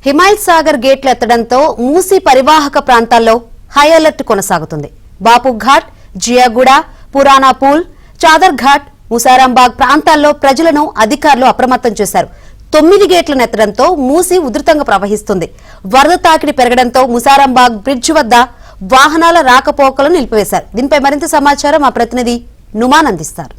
హిమాయత్ సాగర్ గేట్లు ఎత్తడంతో మూసీ పరివాహక ప్రాంతాల్లో హై అలర్ట్ కొనసాగుతుంది. బాపుఘాట్, జియాగూడ, పురాణా పూల్, చాదర్ ఘాట్, ముసారాంబాగ్ ప్రాంతాల్లో ప్రజలను అధికారులు అప్రమత్తం చేశారు. 9 గేట్లను ఎత్తడంతో మూసీ ఉధృతంగా ప్రవహిస్తుంది. వరద తాకిడి పెరగడంతో ముసారాంబాగ్ బ్రిడ్జ్ వద్ద వాహనాల రాకపోకలను నిలిపివేశారు. దీనిపై మరింత సమాచారం మా ప్రతినిధి నుమాన్ అందిస్తారు.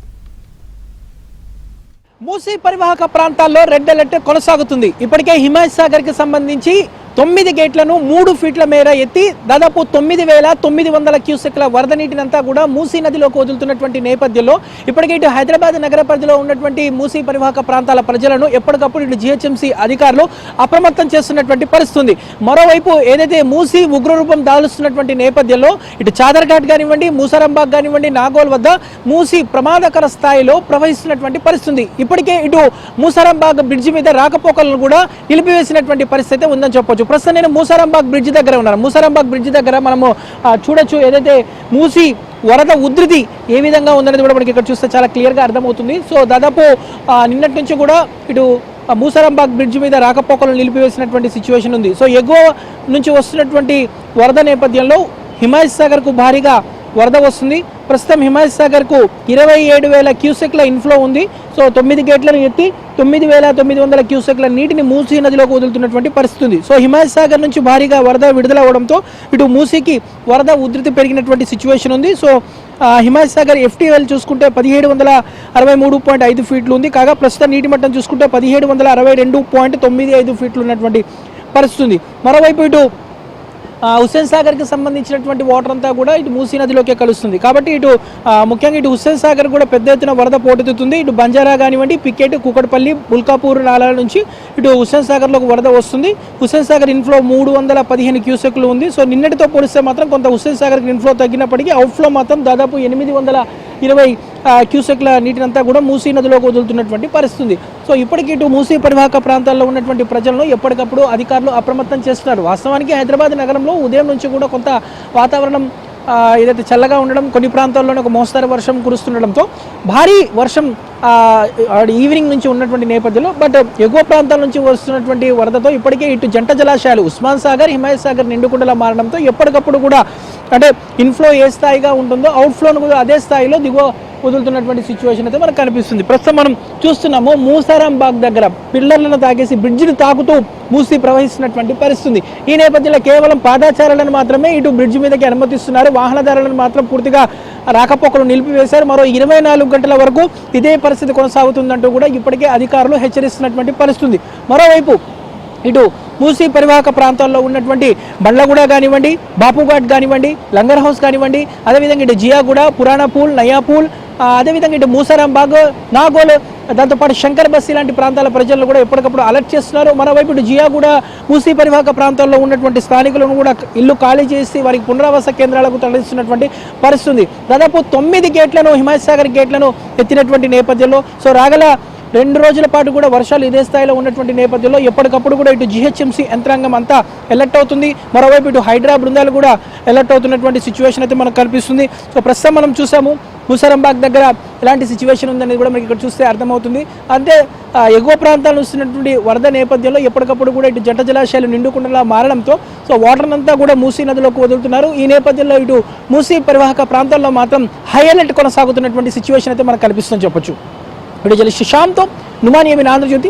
మూసీ పరివాహక ప్రాంతాల్లో రెడ్ అలర్ట్ కొనసాగుతుంది. ఇప్పటికే హిమాయత్ సాగర్ కి సంబంధించి 9 గేట్లను 3 ఫీట్ల మేర ఎత్తి దాదాపు 9,900 క్యూసెక్ల వరద నీటినంతా కూడా మూసీ నదిలోకి వదులుతున్నటువంటి నేపథ్యంలో ఇప్పటికే ఇటు హైదరాబాద్ నగర పరిధిలో ఉన్నటువంటి మూసీ పరివాహక ప్రాంతాల ప్రజలను ఎప్పటికప్పుడు ఇటు జిహెచ్ఎంసీ అధికారులు అప్రమత్తం చేస్తున్నటువంటి పరిస్థితి. మరోవైపు ఏదైతే మూసీ ఉగ్రరూపం దాలుస్తున్నటువంటి నేపథ్యంలో ఇటు చాదర్ ఘాట్ కానివ్వండి, ముసారాంబాగ్ కానివ్వండి, నాగోల్ వద్ద మూసీ ప్రమాదకర స్థాయిలో ప్రవహిస్తున్నటువంటి పరిస్థితి. ఇప్పటికే ఇటు ముసారాంబాగ్ బ్రిడ్జి మీద రాకపోకలను కూడా నిలిపివేసినటువంటి పరిస్థితి ఉందని చెప్పొచ్చు. ప్రస్తుతం నేను ముసారాంబాగ్ బ్రిడ్జ్ దగ్గర ఉన్నాను. ముసారాంబాగ్ బ్రిడ్జ్ దగ్గర మనము చూడొచ్చు ఏదైతే మూసీ వరద ఉధృతి ఏ విధంగా ఉందనేది కూడా మనకి ఇక్కడ చూస్తే చాలా క్లియర్గా అర్థమవుతుంది. సో దాదాపు నిన్నటి నుంచి కూడా ఇటు ముసారాంబాగ్ బ్రిడ్జ్ మీద రాకపోకలను నిలిపివేసినటువంటి సిచ్యువేషన్ ఉంది. సో ఎగువ నుంచి వస్తున్నటువంటి వరద నేపథ్యంలో హిమాయత్ సాగర్కు భారీగా వరద వస్తుంది. ప్రస్తుతం హిమాయత్ సాగర్కు 27,000 క్యూసెక్ల ఇన్ఫ్లో ఉంది. సో 9 గేట్లను ఎత్తి 9,900 క్యూసెక్ల నీటిని మూసీ నదిలోకి వదులుతున్నటువంటి పరిస్థితి ఉంది. సో హిమాయత్ సాగర్ నుంచి భారీగా వరద విడుదల అవడంతో ఇటు మూసీకి వరద ఉధృతి పెరిగినటువంటి సిచ్యువేషన్ ఉంది. సో హిమాయత్ సాగర్ ఎఫ్టీఎల్ చూసుకుంటే 1763.5 ఫీట్లు ఉంది. కాగా ప్రస్తుతం నీటి మట్టం చూసుకుంటే 1762.95 ఫీట్లు ఉన్నటువంటి పరిస్థితి ఉంది. మరోవైపు ఇటు హుస్సేన్ సాగర్కి సంబంధించినటువంటి వాటర్ అంతా కూడా ఇటు మూసీ నదిలోకే కలుస్తుంది. కాబట్టి ఇటు ముఖ్యంగా ఇటు హుస్సేన్ సాగర్ కూడా పెద్ద ఎత్తున వరద పోటెత్తుతుంది. ఇటు బంజారా కానివ్వండి, పికెట్, కుకట్పల్లి, బుల్కాపూర్ నాలాల నుంచి ఇటు హుస్సేన్ సాగర్లోకి వరద వస్తుంది. హుస్సేన్ సాగర్ ఇన్ఫ్లో 315 క్యూసెక్లు ఉంది. సో నిన్నటితో పోలిస్తే మాత్రం కొంత హుస్సేన్ సాగర్కి ఇన్ఫ్లో తగ్గినప్పటికీ అవుట్ఫ్లో మాత్రం దాదాపు 820 క్యూసెక్ల నీటినంతా కూడా మూసీ నదిలోకి వదులుతున్నటువంటి పరిస్థితి. సో ఇప్పటికీ ఇటు మూసీ పరివాహక ప్రాంతాల్లో ఉన్నటువంటి ప్రజలను ఎప్పటికప్పుడు అధికారులు అప్రమత్తం చేస్తున్నారు. వాస్తవానికి హైదరాబాద్ నగరంలో ఉదయం నుంచి కూడా కొంత వాతావరణం ఏదైతే చల్లగా ఉండడం, కొన్ని ప్రాంతాల్లోనే ఒక మోస్తరు వర్షం కురుస్తుండడంతో భారీ వర్షం ఈవినింగ్ నుంచి ఉన్నటువంటి నేపథ్యంలో బట్ ఎగువ ప్రాంతాల నుంచి వస్తున్నటువంటి వరదతో ఇప్పటికే ఇటు జంట జలాశయాలు ఉస్మాన్ సాగర్, హిమాయత్ సాగర్ నిండుకుండలా మారడంతో ఎప్పటికప్పుడు కూడా అంటే ఇన్ఫ్లో ఏ స్థాయిగా ఉంటుందో అవుట్ఫ్లోను కూడా అదే స్థాయిలో దిగువ వదులుతున్నటువంటి సిచ్యువేషన్ అయితే మనకు కనిపిస్తుంది. ప్రస్తుతం మనం చూస్తున్నాము ముసారాంబాగ్ దగ్గర పిల్లర్లను తాగేసి బ్రిడ్జిని తాకుతూ మూసీ ప్రవహిస్తున్నటువంటి పరిస్థితి. ఈ నేపథ్యంలో కేవలం పాదాచారులను మాత్రమే ఇటు బ్రిడ్జ్ మీదకి అనుమతిస్తున్నారు. వాహనదారులను మాత్రం పూర్తిగా రాకపోకలు నిలిపివేశారు. మరో 24 గంటల వరకు ఇదే పరిస్థితి కొనసాగుతుందంటూ కూడా ఇప్పటికే అధికారులు హెచ్చరిస్తున్నటువంటి పరిస్థితి. మరోవైపు ఇటు మూసీ పరివాహక ప్రాంతాల్లో ఉన్నటువంటి బండ్లగూడ కానివ్వండి, బాపుఘాట్ కానివ్వండి, లంగర్ హౌస్ కానివ్వండి, అదేవిధంగా ఇటు జియాగూడ, పురాణా పూల్, నయాపూల్, అదేవిధంగా ఇటు ముసారాంబాగ్, నాగోల్, దాంతోపాటు శంకర్ బస్తీ లాంటి ప్రాంతాల ప్రజలను కూడా ఎప్పటికప్పుడు అలర్ట్ చేస్తున్నారు. మరోవైపు ఇటు జియాగూడ, మూసీ పరివాహక ప్రాంతాల్లో ఉన్నటువంటి స్థానికులను కూడా ఇల్లు ఖాళీ చేసి వారికి పునరావాస కేంద్రాలకు తరలిస్తున్నటువంటి పరిస్థితి. దాదాపు 9 గేట్లను హిమాయత్ సాగర్ గేట్లను ఎత్తినటువంటి నేపథ్యంలో సో రాగల 2 రోజుల పాటు కూడా వర్షాలు ఇదే స్థాయిలో ఉన్నటువంటి నేపథ్యంలో ఎప్పటికప్పుడు కూడా ఇటు జిహెచ్ఎంసీ యంత్రాంగం అంతా అలర్ట్ అవుతుంది. మరోవైపు ఇటు హైడ్రా బృందాలు కూడా అలర్ట్ అవుతున్నటువంటి సిచ్యువేషన్ అయితే మనకు కనిపిస్తుంది. సో ప్రస్తుతం మనం చూసాము ముసారాంబాగ్ దగ్గర ఎలాంటి సిచ్యువేషన్ ఉందనేది కూడా మనకి ఇక్కడ చూస్తే అర్థమవుతుంది. అంతే ఎగువ ప్రాంతాలు వస్తున్నటువంటి వరద నేపథ్యంలో ఎప్పటికప్పుడు కూడా ఇటు జంట జలాశయాలు నిండుకుండలా మారడంతో సో వాటర్ అంతా కూడా మూసీ నదిలోకి వదులుతున్నారు. ఈ నేపథ్యంలో ఇటు మూసీ పరివాహక ప్రాంతాల్లో మాత్రం హై అలర్ట్ కొనసాగుతున్నటువంటి సిచ్యువేషన్ అయితే మనకు కనిపిస్తుందని చెప్పొచ్చు. Video journalist శ్యామ్తో Numan, Andhra Jyothi.